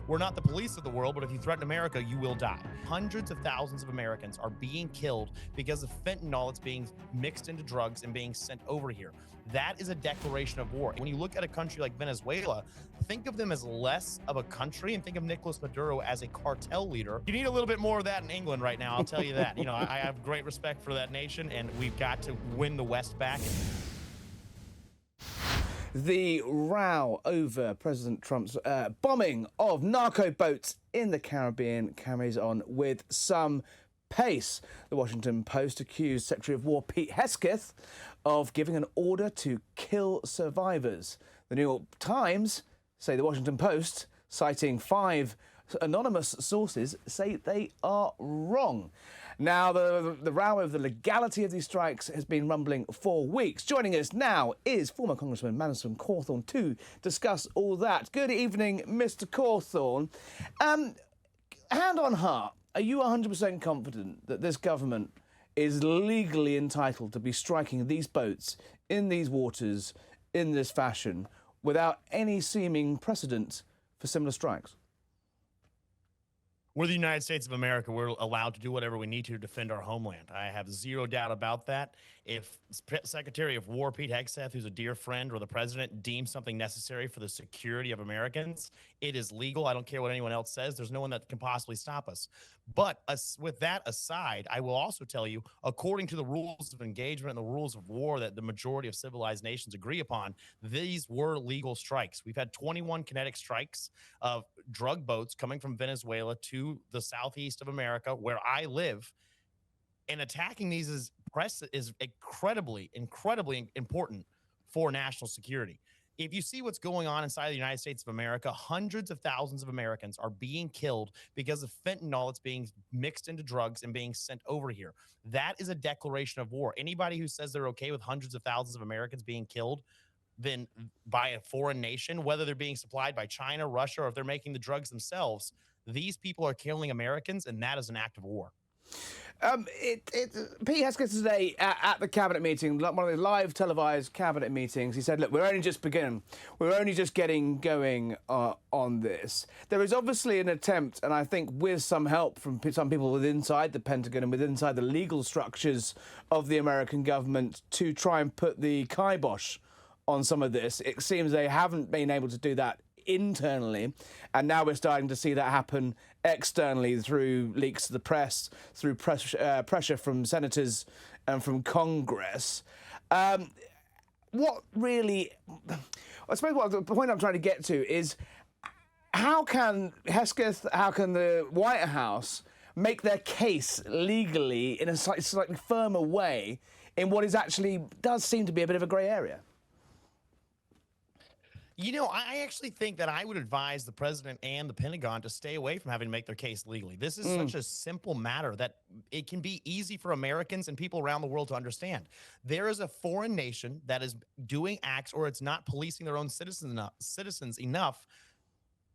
we're not the police of the world, but if you threaten America, you will die. Hundreds of thousands of Americans are being killed because of fentanyl that's being mixed into drugs and being sent over here. That is a declaration of war. When you look at a country like Venezuela, think of them as less of a country and think of Nicolas Maduro as a cartel leader. You need a little bit more of that in England right now, I'll tell you that. I have great respect for that nation, and we've got to win the West back. The row over President Trump's bombing of narco boats in the Caribbean carries on with some pace. The Washington Post accused Secretary of War Pete Hegseth of giving an order to kill survivors. The New York Times say the Washington Post, citing 5 anonymous sources, say they are wrong. Now, the row over the legality of these strikes has been rumbling for weeks. Joining us now is former Congressman Madison Cawthorne to discuss all that. Good evening, Mr. Cawthorne. Hand on heart, are you 100% confident that this government is legally entitled to be striking these boats in these waters in this fashion without any seeming precedent for similar strikes? We're the United States of America. We're allowed to do whatever we need to defend our homeland. I have zero doubt about that. If Secretary of War Pete Hegseth, who's a dear friend, or the president deems something necessary for the security of Americans, it is legal. I don't care what anyone else says. There's no one that can possibly stop us. But with that aside, I will also tell you, according to the rules of engagement and the rules of war that the majority of civilized nations agree upon, these were legal strikes. We've had 21 kinetic strikes of drug boats coming from Venezuela to the southeast of America, where I live. And attacking these is incredibly important for national security. If you see what's going on inside the United States of America, hundreds of thousands of Americans are being killed because of fentanyl that's being mixed into drugs and being sent over here. That is a declaration of war. Anybody who says they're okay with hundreds of thousands of Americans being killed then by a foreign nation, whether they're being supplied by China, Russia, or if they're making the drugs themselves, these people are killing Americans, and that is an act of war. Pete Hegseth today at the cabinet meeting, one of the live televised cabinet meetings, he said, look, we're only just beginning. We're only just getting going on this. There is obviously an attempt, and I think with some help from some people within inside the Pentagon and within inside the legal structures of the American government, to try and put the kibosh on some of this. It seems they haven't been able to do that internally, and now we're starting to see that happen externally through leaks to the press, through pressure from senators and from Congress. What really, I suppose the point I'm trying to get to is, how can Hegseth, how can the White House make their case legally in a slightly firmer way in what is actually does seem to be a bit of a grey area? I actually think that I would advise the president and the Pentagon to stay away from having to make their case legally. This is such a simple matter that it can be easy for Americans and people around the world to understand. There is a foreign nation that is doing acts, or it's not policing their own citizens enough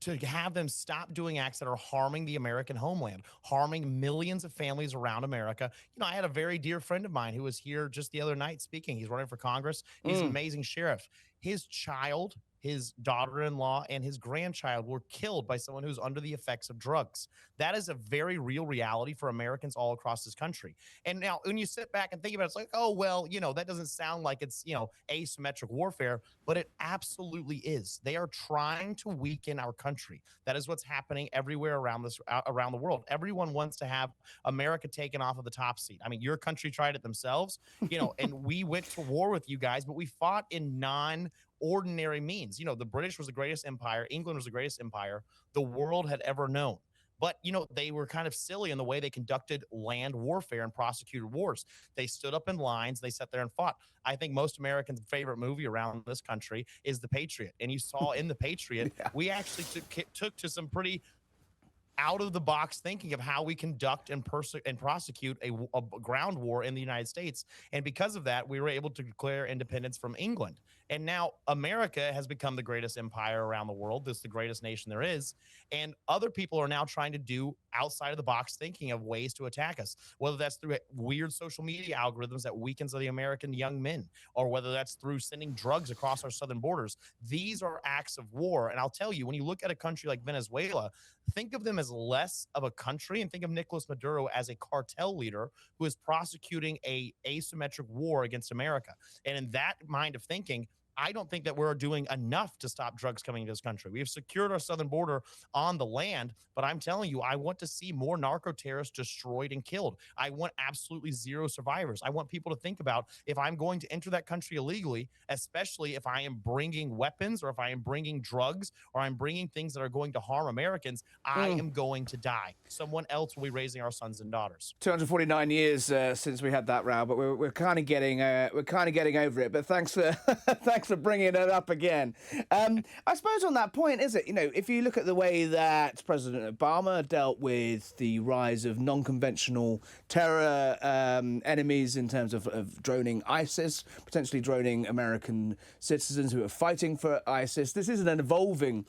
to have them stop doing acts that are harming the American homeland, harming millions of families around America. I had a very dear friend of mine who was here just the other night speaking. He's running for Congress. He's an amazing sheriff. His child, his daughter-in-law, and his grandchild were killed by someone who's under the effects of drugs. That is a very real reality for Americans all across this country. And now when you sit back and think about it, it's like, oh, well, that doesn't sound like it's, asymmetric warfare, but it absolutely is. They are trying to weaken our country. That is what's happening everywhere around the world. Everyone wants to have America taken off of the top seat. I mean, your country tried it themselves, and we went to war with you guys, but we fought in non-ordinary means. The British was the greatest empire. England was the greatest empire the world had ever known. But, they were kind of silly in the way they conducted land warfare and prosecuted wars. They stood up in lines. They sat there and fought. I think most Americans' favorite movie around this country is The Patriot. And you saw in The Patriot, we actually took to some pretty out-of-the-box thinking of how we conduct and prosecute a ground war in the United States. And because of that, we were able to declare independence from England. And now America has become the greatest empire around the world. This is the greatest nation there is. And other people are now trying to do outside of the box thinking of ways to attack us, whether that's through weird social media algorithms that weakens the American young men, or whether that's through sending drugs across our southern borders. These are acts of war. And I'll tell you, when you look at a country like Venezuela, think of them as less of a country and think of Nicolas Maduro as a cartel leader who is prosecuting a asymmetric war against America. And in that mind of thinking, I don't think that we're doing enough to stop drugs coming into this country. We have secured our southern border on the land, but I'm telling you, I want to see more narco-terrorists destroyed and killed. I want absolutely zero survivors. I want people to think about, if I'm going to enter that country illegally, especially if I am bringing weapons or if I am bringing drugs or I'm bringing things that are going to harm Americans, I am going to die. Someone else will be raising our sons and daughters. 249 years since we had that row, but we're kind of getting over it. But thanks for thanks for bringing it up again. I suppose on that point, is it, if you look at the way that President Obama dealt with the rise of non-conventional terror enemies in terms of droning ISIS, potentially droning American citizens who are fighting for ISIS. This is an evolving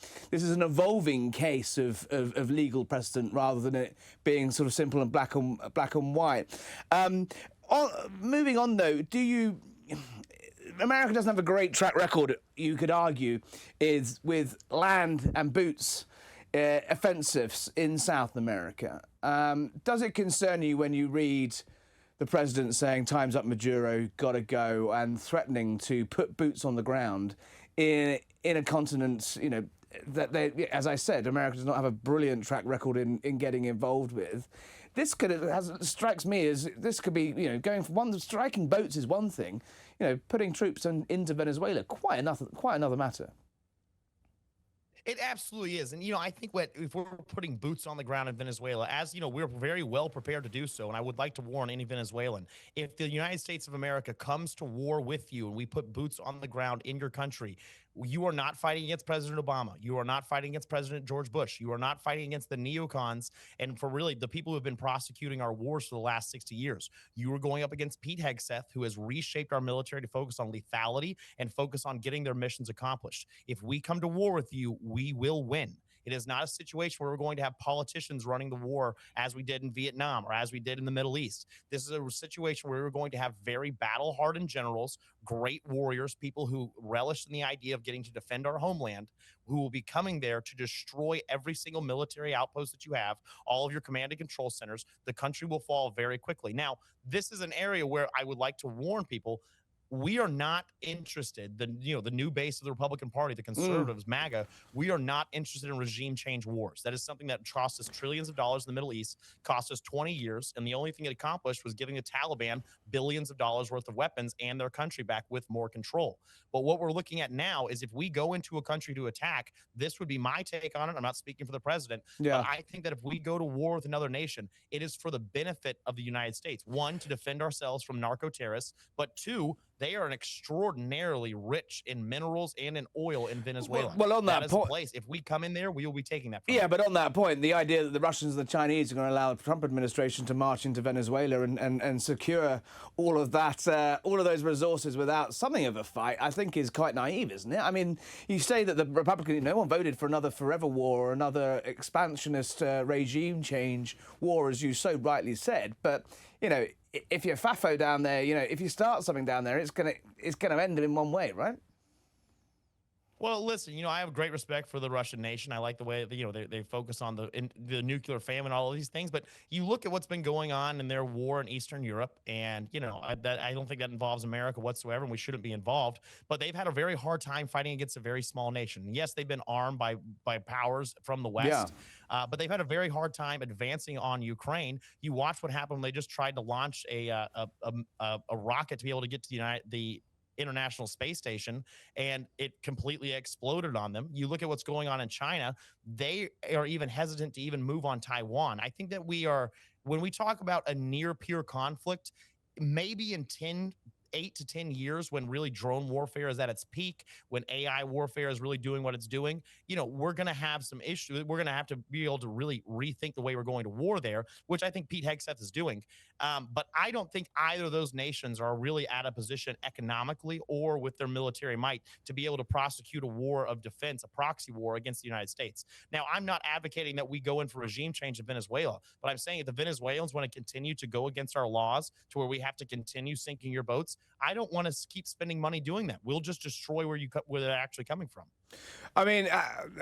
case of legal precedent rather than it being sort of simple and black and white. Moving on though, America doesn't have a great track record, you could argue, is with land and boots offensives in South America. Does it concern you when you read the president saying time's up, Maduro, gotta go, and threatening to put boots on the ground in a continent, that they, as I said, America does not have a brilliant track record in getting involved with? This strikes me as this could be, going for striking boats is one thing, putting troops into Venezuela, quite another matter. It absolutely is. And, I think if we're putting boots on the ground in Venezuela, as we're very well prepared to do so. And I would like to warn any Venezuelan, if the United States of America comes to war with you and we put boots on the ground in your country, you are not fighting against President Obama. You are not fighting against President George Bush. You are not fighting against the neocons and for really the people who have been prosecuting our wars for the last 60 years. You are going up against Pete Hegseth, who has reshaped our military to focus on lethality and focus on getting their missions accomplished. If we come to war with you, we will win. It is not a situation where we're going to have politicians running the war as we did in Vietnam or as we did in the Middle East. This is a situation where we're going to have very battle-hardened generals, great warriors, people who relish in the idea of getting to defend our homeland, who will be coming there to destroy every single military outpost that you have, all of your command and control centers. The country will fall very quickly. Now, this is an area where I would like to warn people. We are not interested, the new base of the Republican Party, the conservatives, MAGA, we are not interested in regime change wars. That is something that cost us trillions of dollars in the Middle East, cost us 20 years, and the only thing it accomplished was giving the Taliban billions of dollars worth of weapons and their country back with more control. But what we're looking at now is if we go into a country to attack, this would be my take on it. I'm not speaking for the president, but I think that if we go to war with another nation, it is for the benefit of the United States. One, to defend ourselves from narco-terrorists, but two, they are an extraordinarily rich in minerals and in oil in Venezuela. Well, on that point, place. If we come in there, we will be taking that. Yeah, but on that point, the idea that the Russians and the Chinese are going to allow the Trump administration to march into Venezuela and secure all of that, all of those resources without something of a fight, I think is quite naive, isn't it? I mean, you say that the Republicans, no one voted for another forever war or another expansionist regime change war, as you so rightly said, but if you're FAFO down there, if you start something down there, it's gonna end in one way, right? Well, listen, I have great respect for the Russian nation. I like the way they focus on the nuclear famine, all of these things. But you look at what's been going on in their war in Eastern Europe, and I don't think that involves America whatsoever, and we shouldn't be involved. But they've had a very hard time fighting against a very small nation. Yes, they've been armed by powers from the West. Yeah. But they've had a very hard time advancing on Ukraine. You watch what happened when they just tried to launch a rocket to be able to get to the International Space Station, and it completely exploded on them. You look at what's going on in China, they are even hesitant to even move on Taiwan. I think that when we talk about a near peer conflict, maybe in 10 8 to 10 years, when really drone warfare is at its peak, when AI warfare is really doing what it's doing, we're going to have some issues. We're going to have to be able to really rethink the way we're going to war there, which I think Pete Hegseth is doing. But I don't think either of those nations are really at a position economically or with their military might to be able to prosecute a war of defense, a proxy war against the United States. Now, I'm not advocating that we go in for regime change in Venezuela, but I'm saying if the Venezuelans want to continue to go against our laws to where we have to continue sinking your boats, I don't want to keep spending money doing that. We'll just destroy where they're actually coming from. I mean,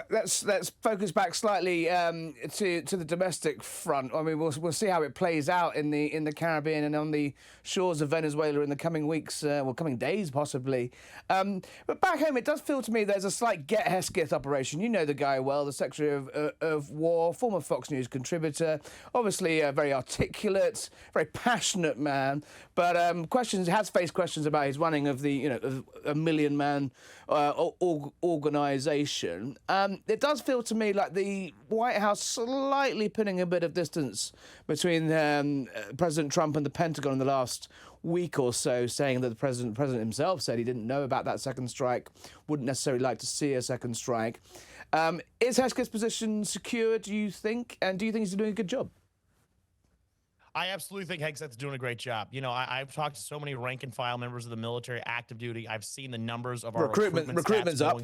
let's focus back slightly to the domestic front. I mean, we'll see how it plays out in the Caribbean and on the shores of Venezuela in the coming weeks, coming days possibly. But back home, it does feel to me there's a slight Get Hesketh operation. You know the guy well, the Secretary of War, former Fox News contributor, obviously a very articulate, very passionate man. But has faced questions about his running of the of a million-man organisation. It does feel to me like the White House slightly putting a bit of distance between President Trump and the Pentagon in the last week or so, saying that the president himself said he didn't know about that second strike, wouldn't necessarily like to see a second strike. Is Hesketh's position secure, do you think? And do you think he's doing a good job? I absolutely think Hegseth's doing a great job. I've talked to so many rank and file members of the military, active duty. I've seen the numbers of our recruitment's up.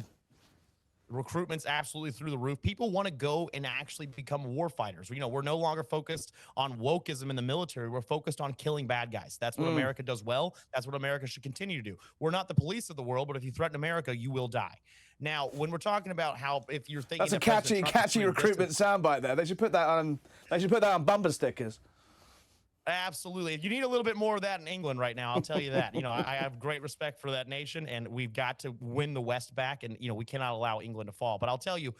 Recruitment's absolutely through the roof. People want to go and actually become war fighters. We're no longer focused on wokeism in the military. We're focused on killing bad guys. That's what America does well. That's what America should continue to do. We're not the police of the world, but if you threaten America, you will die. Now, when we're talking about how, if you're thinking that's a catchy recruitment soundbite there. They should put that on bumper stickers. Absolutely. You need a little bit more of that in England right now. I'll tell you that. I have great respect for that nation, and we've got to win the West back, and, we cannot allow England to fall. But I'll tell you,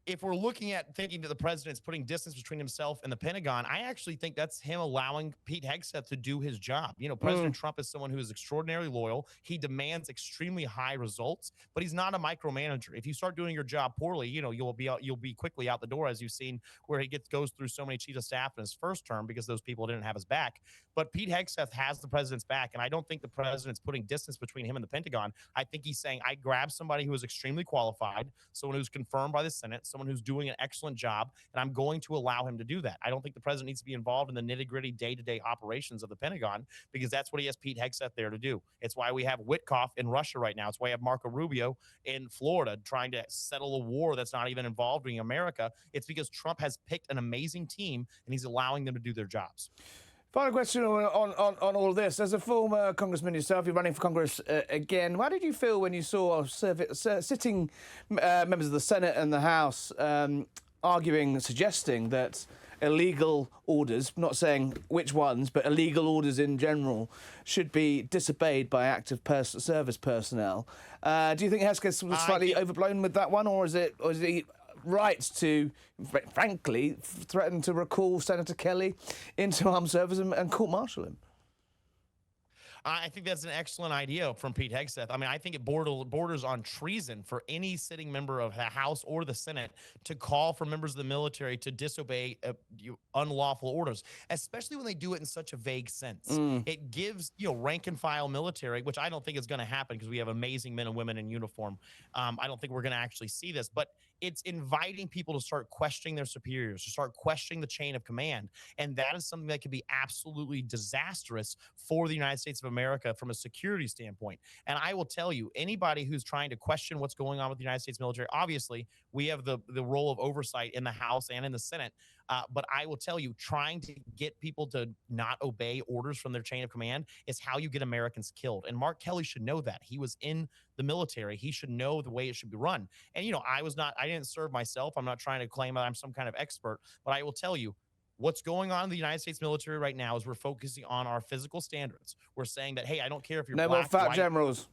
if we're looking at thinking that the president's putting distance between himself and the Pentagon, I actually think that's him allowing Pete Hegseth to do his job. President Trump is someone who is extraordinarily loyal. He demands extremely high results, but he's not a micromanager. If you start doing your job poorly, you'll be quickly out the door, as you've seen where he goes through so many chiefs of staff in his first term because those people didn't have his back. But Pete Hegseth has the president's back, and I don't think the president's putting distance between him and the Pentagon. I think he's saying, I grabbed somebody who is extremely qualified, someone who's confirmed by the Senate, someone who's doing an excellent job, and I'm going to allow him to do that. I don't think the president needs to be involved in the nitty-gritty day-to-day operations of the Pentagon, because that's what he has Pete Hegseth there to do. It's why we have Witkoff in Russia right now. It's why we have Marco Rubio in Florida trying to settle a war that's not even involving America. It's because Trump has picked an amazing team, and he's allowing them to do their jobs. Final question on all of this. As a former congressman yourself, you're running for Congress again. How did you feel when you saw sitting members of the Senate and the House suggesting that illegal orders, not saying which ones, but illegal orders in general, should be disobeyed by active service personnel? Do you think Hesketh was slightly overblown with that one, or is he right to, frankly, threaten to recall Senator Kelly into armed service and court-martial him? I think that's an excellent idea from Pete Hegseth. I mean, I think it borders on treason for any sitting member of the House or the Senate to call for members of the military to disobey unlawful orders, especially when they do it in such a vague sense. It gives, rank and file military, which I don't think is going to happen because we have amazing men and women in uniform. I don't think we're going to actually see this, but it's inviting people to start questioning their superiors, to start questioning the chain of command. And that is something that could be absolutely disastrous for the United States of America from a security standpoint. And I will tell you, anybody who's trying to question what's going on with the United States military, obviously, we have the role of oversight in the House and in the Senate. But I will tell you, trying to get people to not obey orders from their chain of command is how you get Americans killed. And Mark Kelly should know that. He was in the military. He should know the way it should be run. And, I didn't serve myself. I'm not trying to claim that I'm some kind of expert, but I will tell you, what's going on in the United States military right now is we're focusing on our physical standards. We're saying that, hey, I don't care if you're no black, more fat white, generals.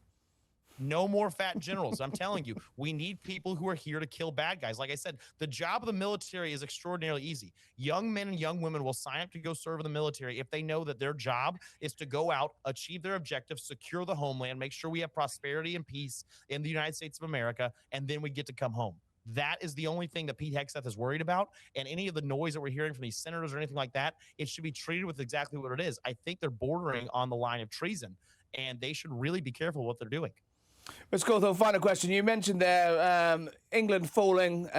No more fat generals. I'm telling you, we need people who are here to kill bad guys. Like I said, the job of the military is extraordinarily easy. Young men and young women will sign up to go serve in the military if they know that their job is to go out, achieve their objectives, secure the homeland, make sure we have prosperity and peace in the United States of America, and then we get to come home. That is the only thing that Pete Hegseth is worried about. And any of the noise that we're hearing from these senators or anything like that, it should be treated with exactly what it is. I think they're bordering on the line of treason. and they should really be careful what they're doing. Mr. Cawthorne, final question. You mentioned there England falling,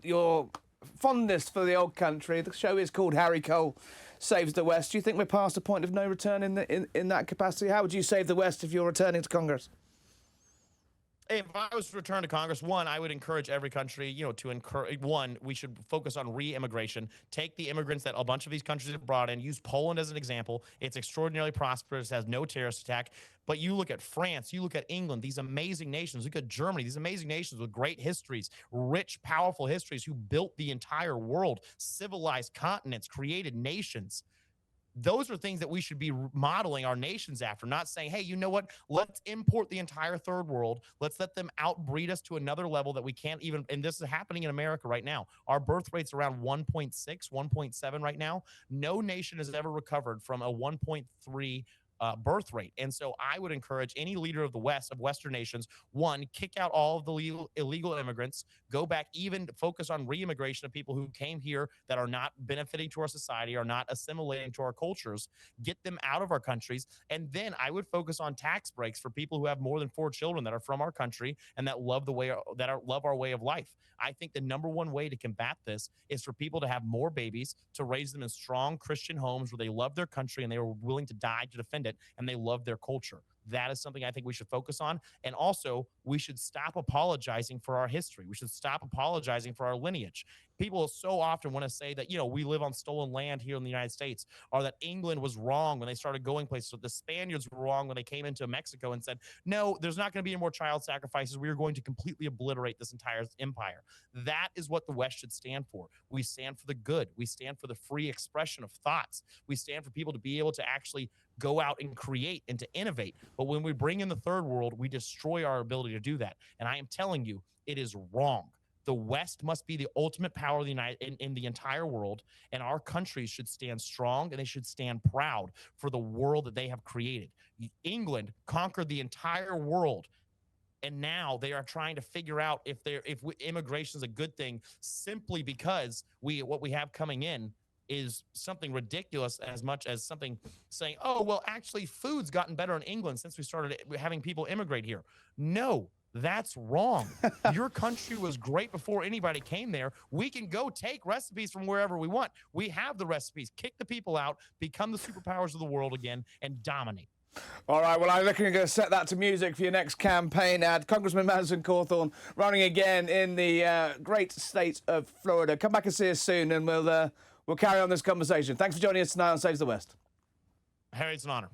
your fondness for the old country. The show is called Harry Cole Saves the West. Do you think we're past a point of no return in that capacity? How would you save the West if you're returning to Congress? If I was to return to Congress, one, I would encourage every country, to encourage, one, we should focus on re-immigration, take the immigrants that a bunch of these countries have brought in, use Poland as an example. It's extraordinarily prosperous, has no terrorist attack. But you look at France, you look at England, these amazing nations, look at Germany, these amazing nations with great histories, rich, powerful histories who built the entire world, civilized continents, created nations. Those are things that we should be modeling our nations after, not saying, hey, you know what? Let's import the entire third world. Let's let them outbreed us to another level that we can't even, and this is happening in America right now. Our birth rate's around 1.6, 1.7 right now. No nation has ever recovered from a 1.3 birth rate. And so I would encourage any leader of the West, of Western nations, one, kick out all of the illegal immigrants, go back, even focus on re-immigration of people who came here that are not benefiting to our society, are not assimilating to our cultures, get them out of our countries. And then I would focus on tax breaks for people who have more than 4 children that are from our country and that love love our way of life. I think the number one way to combat this is for people to have more babies, to raise them in strong Christian homes where they love their country and they were willing to die to defend it, and they love their culture. That is something I think we should focus on. And also, we should stop apologizing for our history. We should stop apologizing for our lineage. People so often want to say that, we live on stolen land here in the United States, or that England was wrong when they started going places. So the Spaniards were wrong when they came into Mexico and said, no, there's not going to be any more child sacrifices. We are going to completely obliterate this entire empire. That is what the West should stand for. We stand for the good. We stand for the free expression of thoughts. We stand for people to be able to actually go out and create and to innovate. But when we bring in the third world, we destroy our ability to do that. And I am telling you, it is wrong. The West must be the ultimate power of the in the entire world, and our countries should stand strong and they should stand proud for the world that they have created. England conquered the entire world, and now they are trying to figure out if immigration is a good thing simply because what we have coming in is something ridiculous, as much as something saying, oh, well, actually, food's gotten better in England since we started having people immigrate here. No, that's wrong. Your country was great before anybody came there. We can go take recipes from wherever we want. We have the recipes. Kick the people out, become the superpowers of the world again, and dominate. All right, well, I'm looking to set that to music for your next campaign ad. Congressman Madison Cawthorne running again in the great state of Florida. Come back and see us soon, and we'll carry on this conversation. Thanks for joining us tonight on Saves the West. Harry, it's an honor.